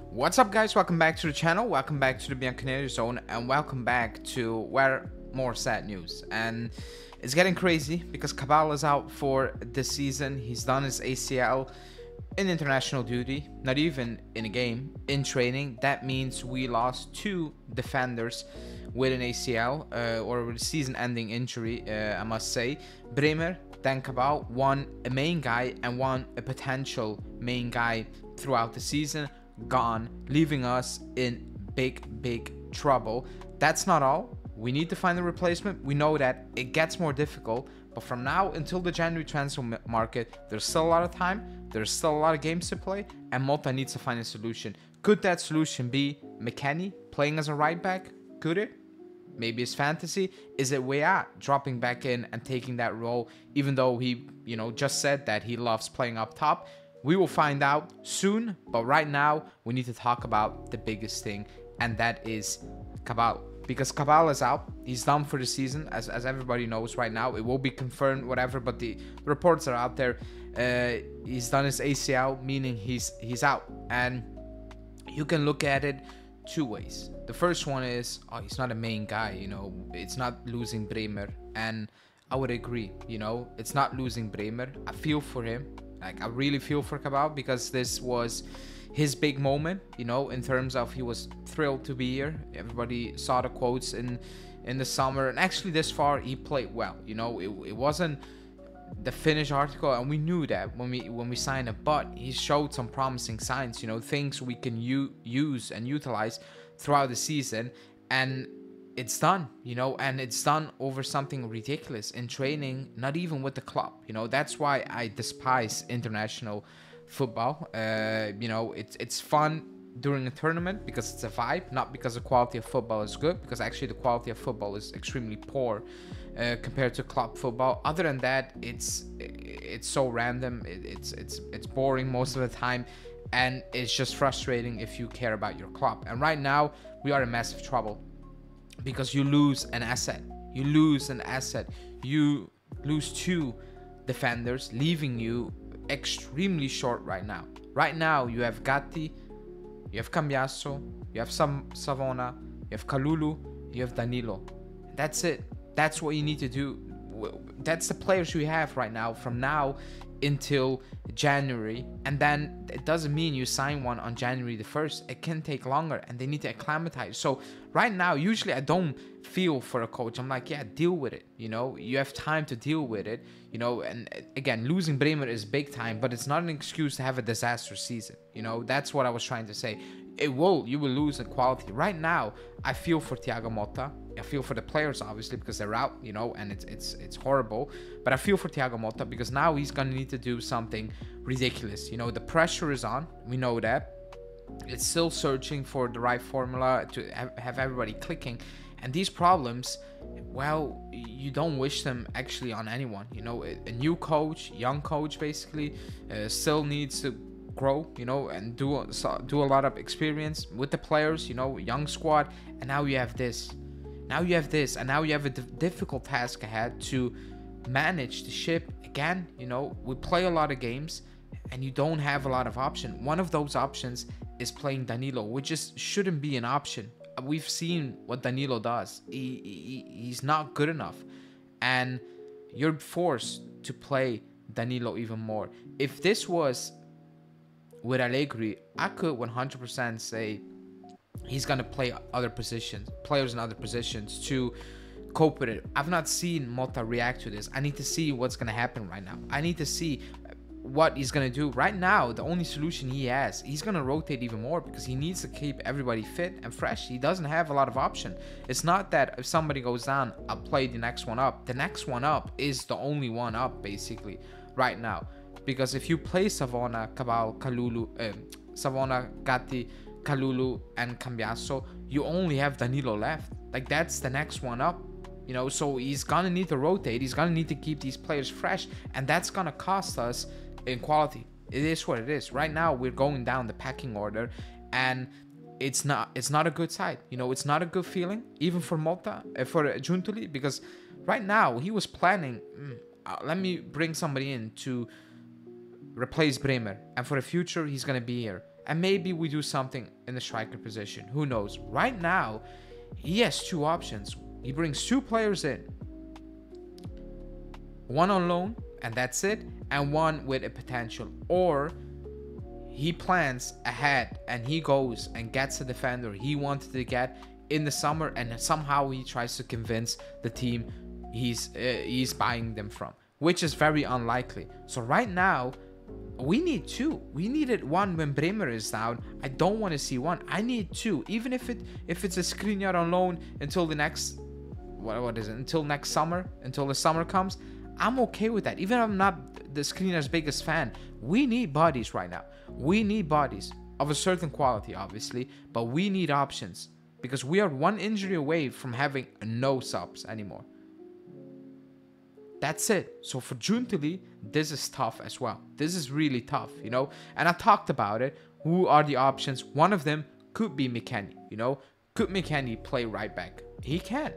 What's up, guys? Welcome back to the channel, welcome back to the Bianconeri zone, and welcome back to where more sad news. And it's getting crazy because Cabal is out for this season. He's done his ACL in international duty, not even in a game, in training. That means we lost two defenders with an ACL or with a season-ending injury, I must say. Bremer, then Cabal, one a main guy and one a potential main guy throughout the season, gone, leaving us in big trouble. That's not all. We need to find a replacement. We know that it gets more difficult, but from now until the January transfer market, there's still a lot of time, there's still a lot of games to play, and Motta needs to find a solution. Could that solution be McKennie playing as a right back? Could it? Maybe it's fantasy. Is it Weah dropping back in and taking that role, even though he, just said that he loves playing up top? We will find out soon, but right now we need to talk about the biggest thing, and that is Cabal. Because Cabal is out, he's done for the season, as everybody knows right now. It will be confirmed, whatever, but the reports are out there. He's done his ACL, meaning he's out, and you can look at it two ways. The first one is, he's not a main guy, it's not losing Bremer, and I would agree, it's not losing Bremer. I feel for him. Like, I really feel for Cabal because this was his big moment, in terms of he was thrilled to be here. Everybody saw the quotes in the summer, and actually this far he played well. It wasn't the finished article, and we knew that when we signed him, but he showed some promising signs, things we can use and utilize throughout the season, and it's done, and it's done over something ridiculous in training, not even with the club. That's why I despise international football. It's fun during a tournament because it's a vibe, not because the quality of football is good, because actually the quality of football is extremely poor compared to club football. Other than that, it's so random, it's boring most of the time, and it's just frustrating if you care about your club. And right now we are in massive trouble because you lose an asset. You lose two defenders, leaving you extremely short right now. Right now you have Gatti, you have Cambiasso, you have Savona, you have Kalulu, you have Danilo. That's it. That's what you need to do. That's the players you have right now from now until January, and then it doesn't mean you sign one on January the 1st. It can take longer, and they need to acclimatize. So right now, usually I don't feel for a coach. I'm like, yeah, deal with it. You have time to deal with it. And again, losing Bremer is big time, but it's not an excuse to have a disastrous season. That's what I was trying to say. You will lose in quality. Right now, I feel for Thiago Motta. I feel for the players, obviously, because they're out, and it's horrible. But I feel for Thiago Motta because now he's gonna need to do something ridiculous. The pressure is on. We know that. It's still searching for the right formula to have everybody clicking. And these problems, well, you don't wish them actually on anyone. A new coach, young coach, basically, still needs to grow, and do a lot of experience with the players, young squad. And now you have this. And now you have a difficult task ahead to manage the ship again. We play a lot of games and you don't have a lot of options. One of those options is playing Danilo, which just shouldn't be an option. We've seen what Danilo does. He's not good enough, and you're forced to play Danilo even more. If this was with Allegri, I could 100% say he's gonna play players in other positions to cope with it. I've not seen Motta react to this. I need to see what's gonna happen right now. I need to see what he's gonna do. Right now, the only solution he has, he's gonna rotate even more because he needs to keep everybody fit and fresh. He doesn't have a lot of option. It's not that if somebody goes down, I'll play the next one up. The next one up is the only one up, basically, right now. Because if you play Savona, Cabal, Kalulu, Savona, Gatti, Kalulu, and Cambiasso, you only have Danilo left. Like, that's the next one up. So he's gonna need to rotate. He's gonna need to keep these players fresh, and that's gonna cost us in quality. It is what it is. Right now, we're going down the pecking order, and it's not a good side. It's not a good feeling, even for Motta, for Giuntoli, because right now he was planning, let me bring somebody in to replace Bremer, and for the future he's gonna be here. and maybe we do something in the striker position. Who knows? Right now, he has two options. He brings two players in, one on loan, and that's it, and one with a potential. Or he plans ahead and he goes and gets a defender he wanted to get in the summer, and somehow he tries to convince the team he's buying them from, which is very unlikely. So right now, we need two. We needed one when Bremer is down. I don't want to see one. I need two. Even if it's a Skriniar on loan until the next, what is it? Until next summer, until the summer comes, I'm okay with that. Even if I'm not the Skriniar's biggest fan, we need bodies right now. We need bodies of a certain quality, obviously, but we need options because we are one injury away from having no subs anymore. That's it. So for Giuntoli, this is tough as well. This is really tough, you know. And I talked about it. Who are the options? One of them could be McKennie, you know. Could McKennie play right back? He can.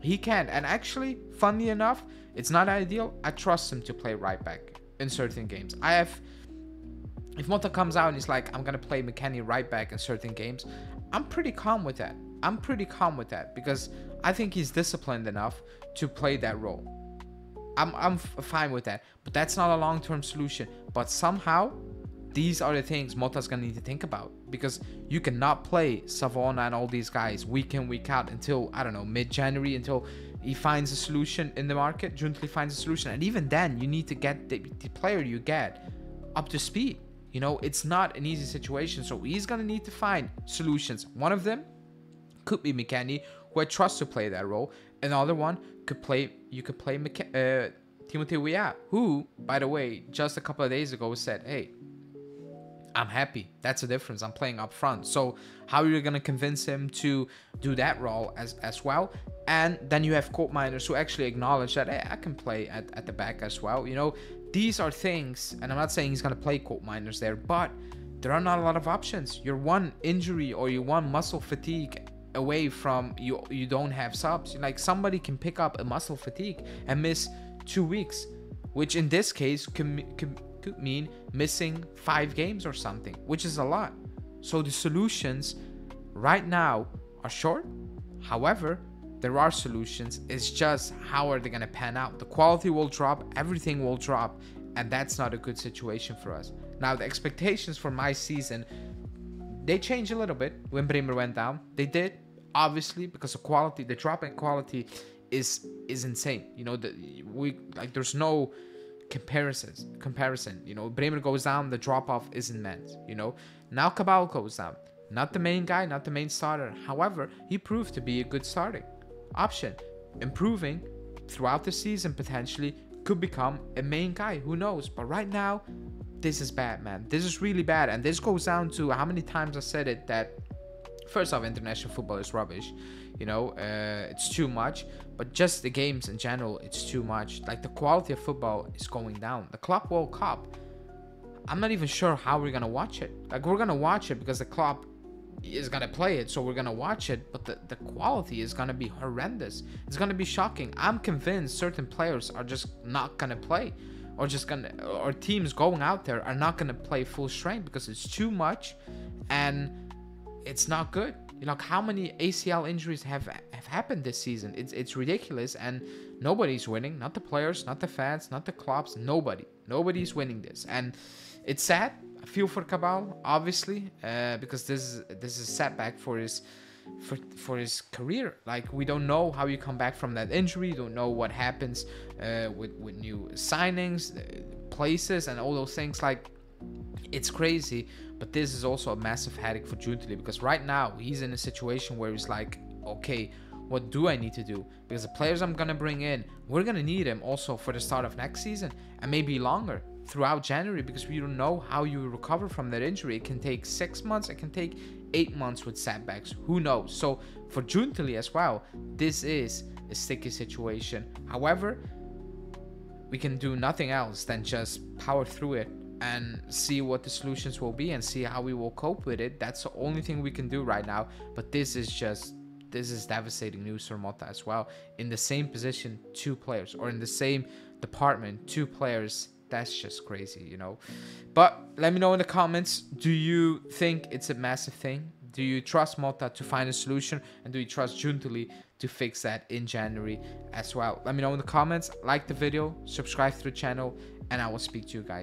He can. And actually, funnily enough, it's not ideal. I trust him to play right back in certain games. If Motta comes out and he's like, I'm going to play McKennie right back in certain games, I'm pretty calm with that. I'm pretty calm with that because I think he's disciplined enough to play that role. I'm fine with that, but that's not a long-term solution. But somehow, these are the things Motta's gonna need to think about, because you cannot play Savona and all these guys week in, week out until, I don't know, mid-January, until he finds a solution in the market, Giuntoli finds a solution. And even then, you need to get the player you get up to speed. You know, it's not an easy situation, so he's gonna need to find solutions. One of them could be McKennie, who I trust to play that role. Another one could play Timothy Weah, who, by the way, just a couple of days ago said, hey, I'm happy. That's the difference. I'm playing up front. So how are you going to convince him to do that role as well? And then you have Colt Miners, who actually acknowledge that, hey, I can play at the back as well. You know, these are things, and I'm not saying he's going to play Colt Miners there, but there are not a lot of options. You're one injury or you're one muscle fatigue away from you don't have subs. Like, somebody can pick up a muscle fatigue and miss 2 weeks, which in this case could mean missing 5 games or something, which is a lot. So the solutions right now are short. However, there are solutions. It's just, how are they going to pan out? The quality will drop, everything will drop, and that's not a good situation for us. Now, the expectations for my season, they changed a little bit when Bremer went down. They did, obviously, because the drop in quality is insane. You know, there's no comparison. You know, Bremer goes down, the drop off is immense. You know, now Cabal goes down, not the main guy, not the main starter. However, he proved to be a good starting option, improving throughout the season, potentially could become a main guy. Who knows? But right now, this is bad, man. This is really bad. And this goes down to how many times I said it, that first off, international football is rubbish. You know, it's too much. But just the games in general, it's too much. Like, the quality of football is going down. The Club World Cup, I'm not even sure how we're gonna watch it. Like, we're gonna watch it because the club is gonna play it, so we're gonna watch it, but the quality is gonna be horrendous. It's gonna be shocking. I'm convinced certain players are just not gonna play, or teams going out there are not gonna play full strength because it's too much and it's not good. You know, how many ACL injuries have happened this season? It's ridiculous, and nobody's winning. Not the players, not the fans, not the clubs. Nobody's winning this, and it's sad. I feel for Cabal, obviously, because this is a setback for his career. Like, we don't know how you come back from that injury. You don't know what happens with new signings, places, and all those things. Like, it's crazy. But this is also a massive headache for Giuntoli, because right now he's in a situation where he's like, okay, what do I need to do? Because the players I'm gonna bring in, we're gonna need them also for the start of next season, and maybe longer, throughout January, because we don't know how you recover from that injury. It can take 6 months, it can take 8 months with setbacks, who knows? So for Giuntoli as well, this is a sticky situation. However, we can do nothing else than just power through it and see what the solutions will be and see how we will cope with it. That's the only thing we can do right now. But this is devastating news for Motta as well. In the same position, 2 players, or in the same department, 2 players That's just crazy, you know. But let me know in the comments, do you think it's a massive thing? Do you trust Motta to find a solution? And do you trust Giuntoli to fix that in January as well? Let me know in the comments. Like the video, subscribe to the channel, and I will speak to you guys.